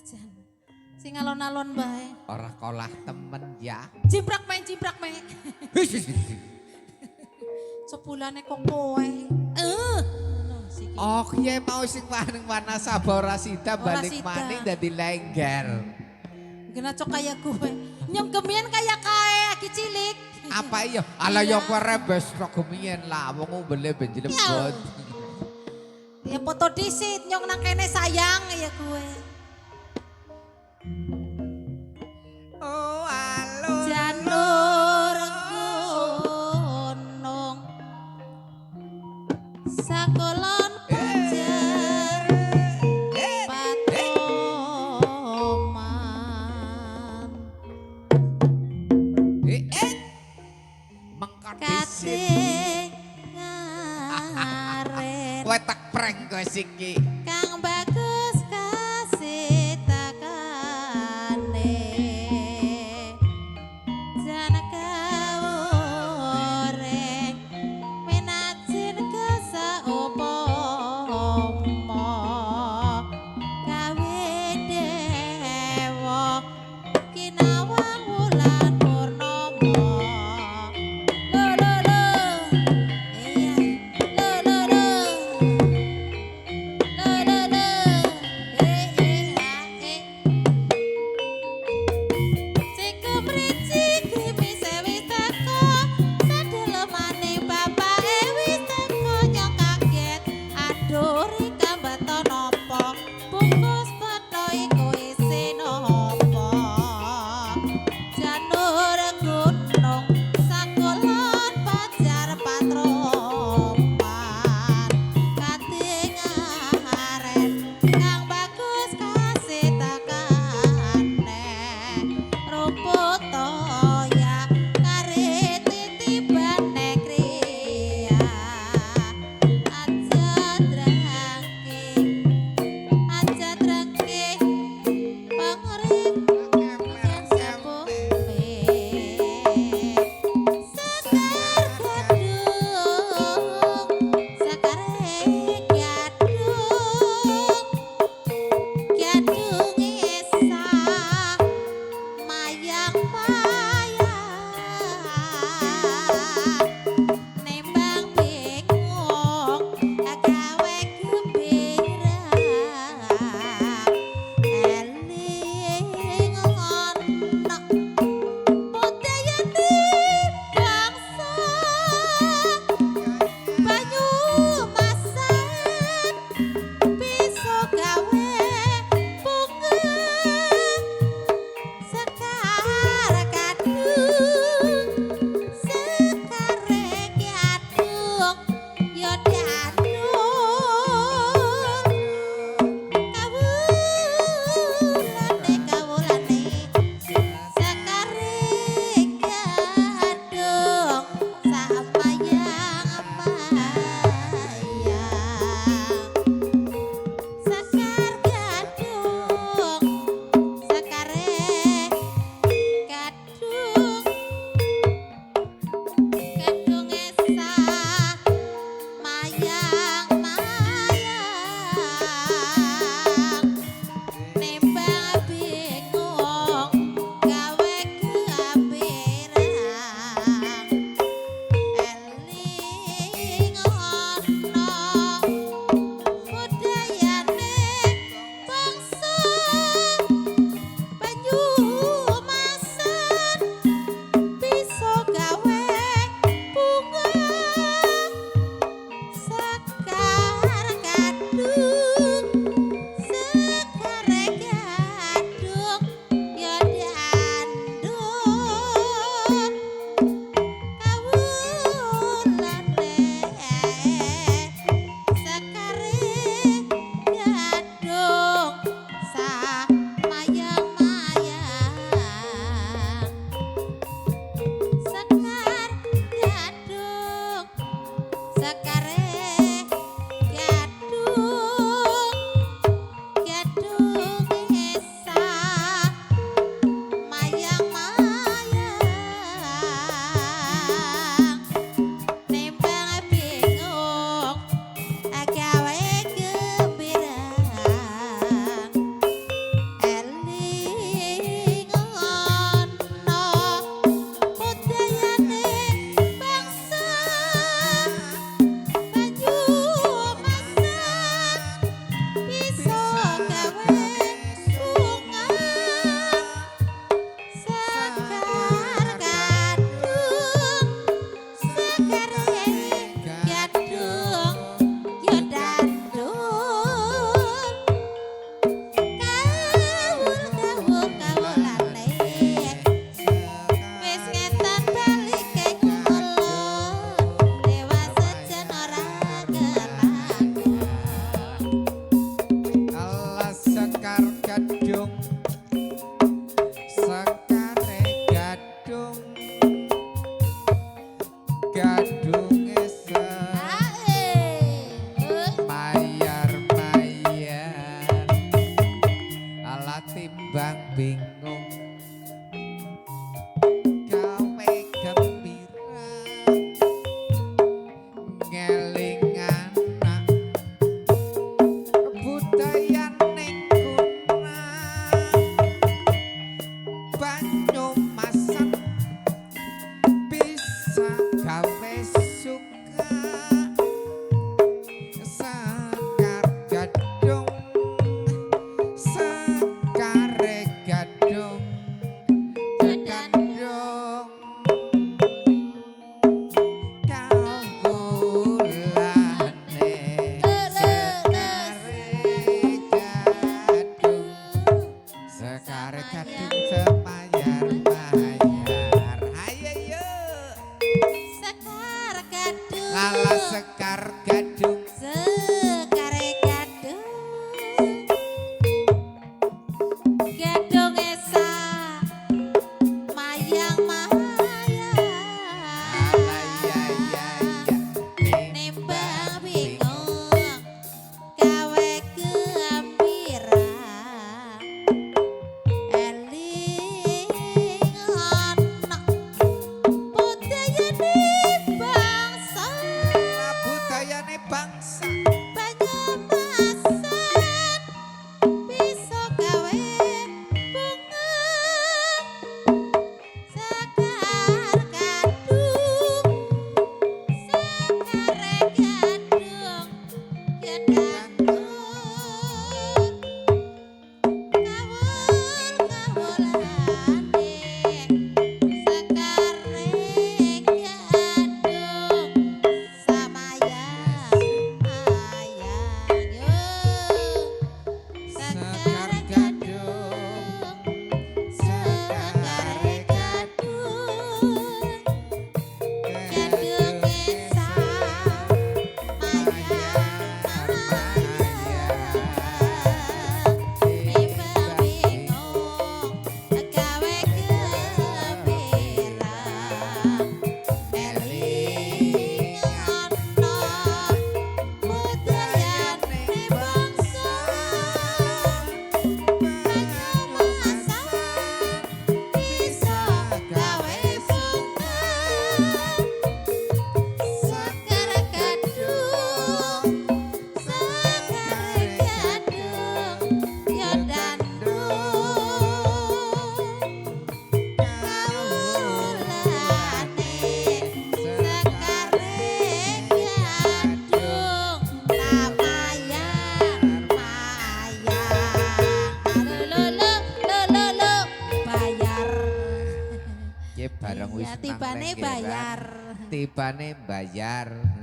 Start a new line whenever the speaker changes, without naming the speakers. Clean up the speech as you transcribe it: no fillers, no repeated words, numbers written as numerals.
Jan. Sing alon-alon bae.
Ora kolah temen ya.
Ciprak main. Sepulane kok kowe.
Oh iya mau sing maning warna sabah ora sida balik
sida.
maning dadi lengger.
Gena cok kaya gue. Nyong gemien kaya aki cilik.
Apa iya? Ala yo kowe rebes ro gemien lah wong umbele ben jlebet.
Ya foto disit nyong nang kene sayang ya gue.
Oh alun.
Janur gunung. Sakolon pajar. Patoman.
Mengkon
Kate
disit.
ngaren.
Kowe tak prank kowe siki.
Kang bagus kasih takane jana kaworeng minajin kasa upomo gawe dewa kinawang wulan purnomo lo lo lo iya lo lo lo lo
Sekar gadung sekar gadung bareng wis
Ya tibane bayar.
tibane bayar